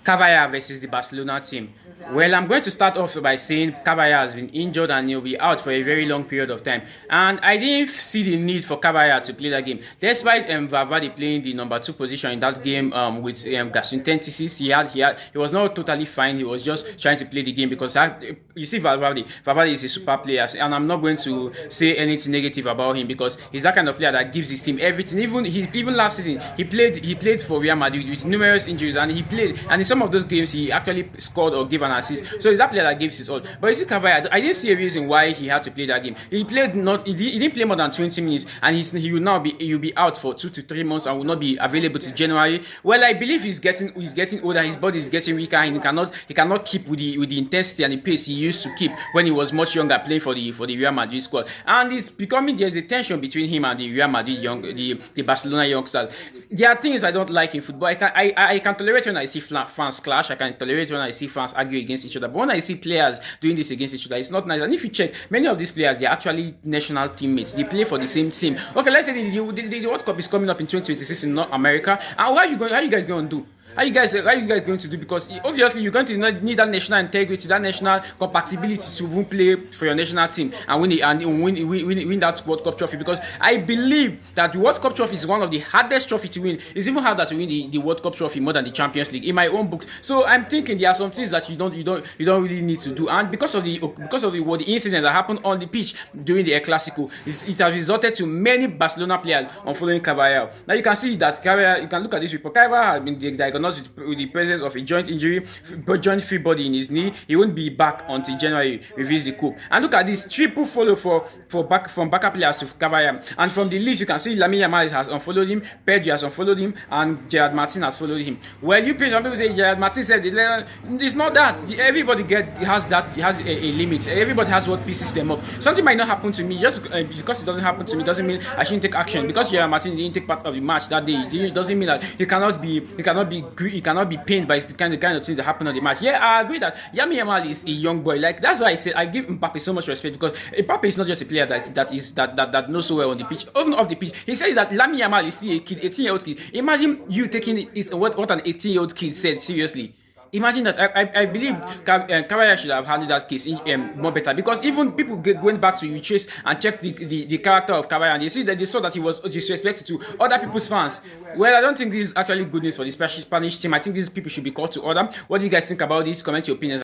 Carvajal versus the Barcelona team. Well, I'm going to start off by saying Carvajal has been injured and he'll be out for a very long period of time. And I didn't see the need for Carvajal to play that game. Despite Valverde playing the number 2 position in that game with gastroenteritis, he was not totally fine. He was just trying to play the game because you see Valverde is a super player, and I'm not going to say anything negative about him because he's that kind of player that gives his team everything. Even last season he played for Real Madrid with numerous injuries, and he played, and in some of those games he actually scored or gave an assist. So he's that player that gives his all. But you see Carvajal, I didn't see a reason why he had to play that game. He didn't play more than 20 minutes, and he will be out for 2 to 3 months and will not be available to January. Well, I believe he's getting older, his body is getting weaker, and he cannot keep with the intensity and the pace he used to keep when he was much younger playing for the Real Madrid squad. And there's a tension between him and the Real Madrid the Barcelona youngsters. There are things I don't like in football. I can tolerate when I see fans clash. I can tolerate when I see fans argue against each other. But when I see players doing this against each other, it's not nice. And if you check, many of these players, they're actually national teammates. They play for the same team. Okay, let's say the World Cup is coming up in 2026 in North America. And how are you guys going to do? How are you guys going to do? Because obviously you're going to need that national integrity, that national compatibility to play for your national team and win that World Cup trophy. Because I believe that the World Cup trophy is one of the hardest trophy to win. It's even harder to win the World Cup trophy more than the Champions League in my own books. So I'm thinking there are some things that you don't really need to do. And because of the incident that happened on the pitch during the Elclasico, it has resulted to many Barcelona players unfollowing Carvajal. Now you can see that Carvajal. You can look at this report. Carvajal has been diagnosed with the presence of a joint injury, joint-free body in his knee. He won't be back until January, reveals the coup. And look at this triple follow from backup players to Carvajal. And from the list, you can see Yamal has unfollowed him, Pedri has unfollowed him, and Gerard Martin has followed him. Well, some people say Gerard Martin said it's not that. Everybody has a limit. Everybody has what pieces them up. Something might not happen to me just because it doesn't happen to me doesn't mean I shouldn't take action. Because Gerard Martin didn't take part of the match that day, it doesn't mean that he cannot be pained by the kind of things that happen on the match. Yeah, I agree that Yamal is a young boy. Like that's why I said I give Mbappe so much respect because Mbappe is not just a player that knows so well on the pitch, even off the pitch. He said that Yamal is still a kid, 18-year-old kid. Imagine you taking what an 18-year-old kid said seriously. Imagine that. I believe Carvajal should have handled that case more better because even people went back to retrace and check the character of Carvajal and they saw that he was disrespectful to other people's fans. Well, I don't think this is actually good news for the Spanish team. I think these people should be called to order. What do you guys think about this? Comment your opinions.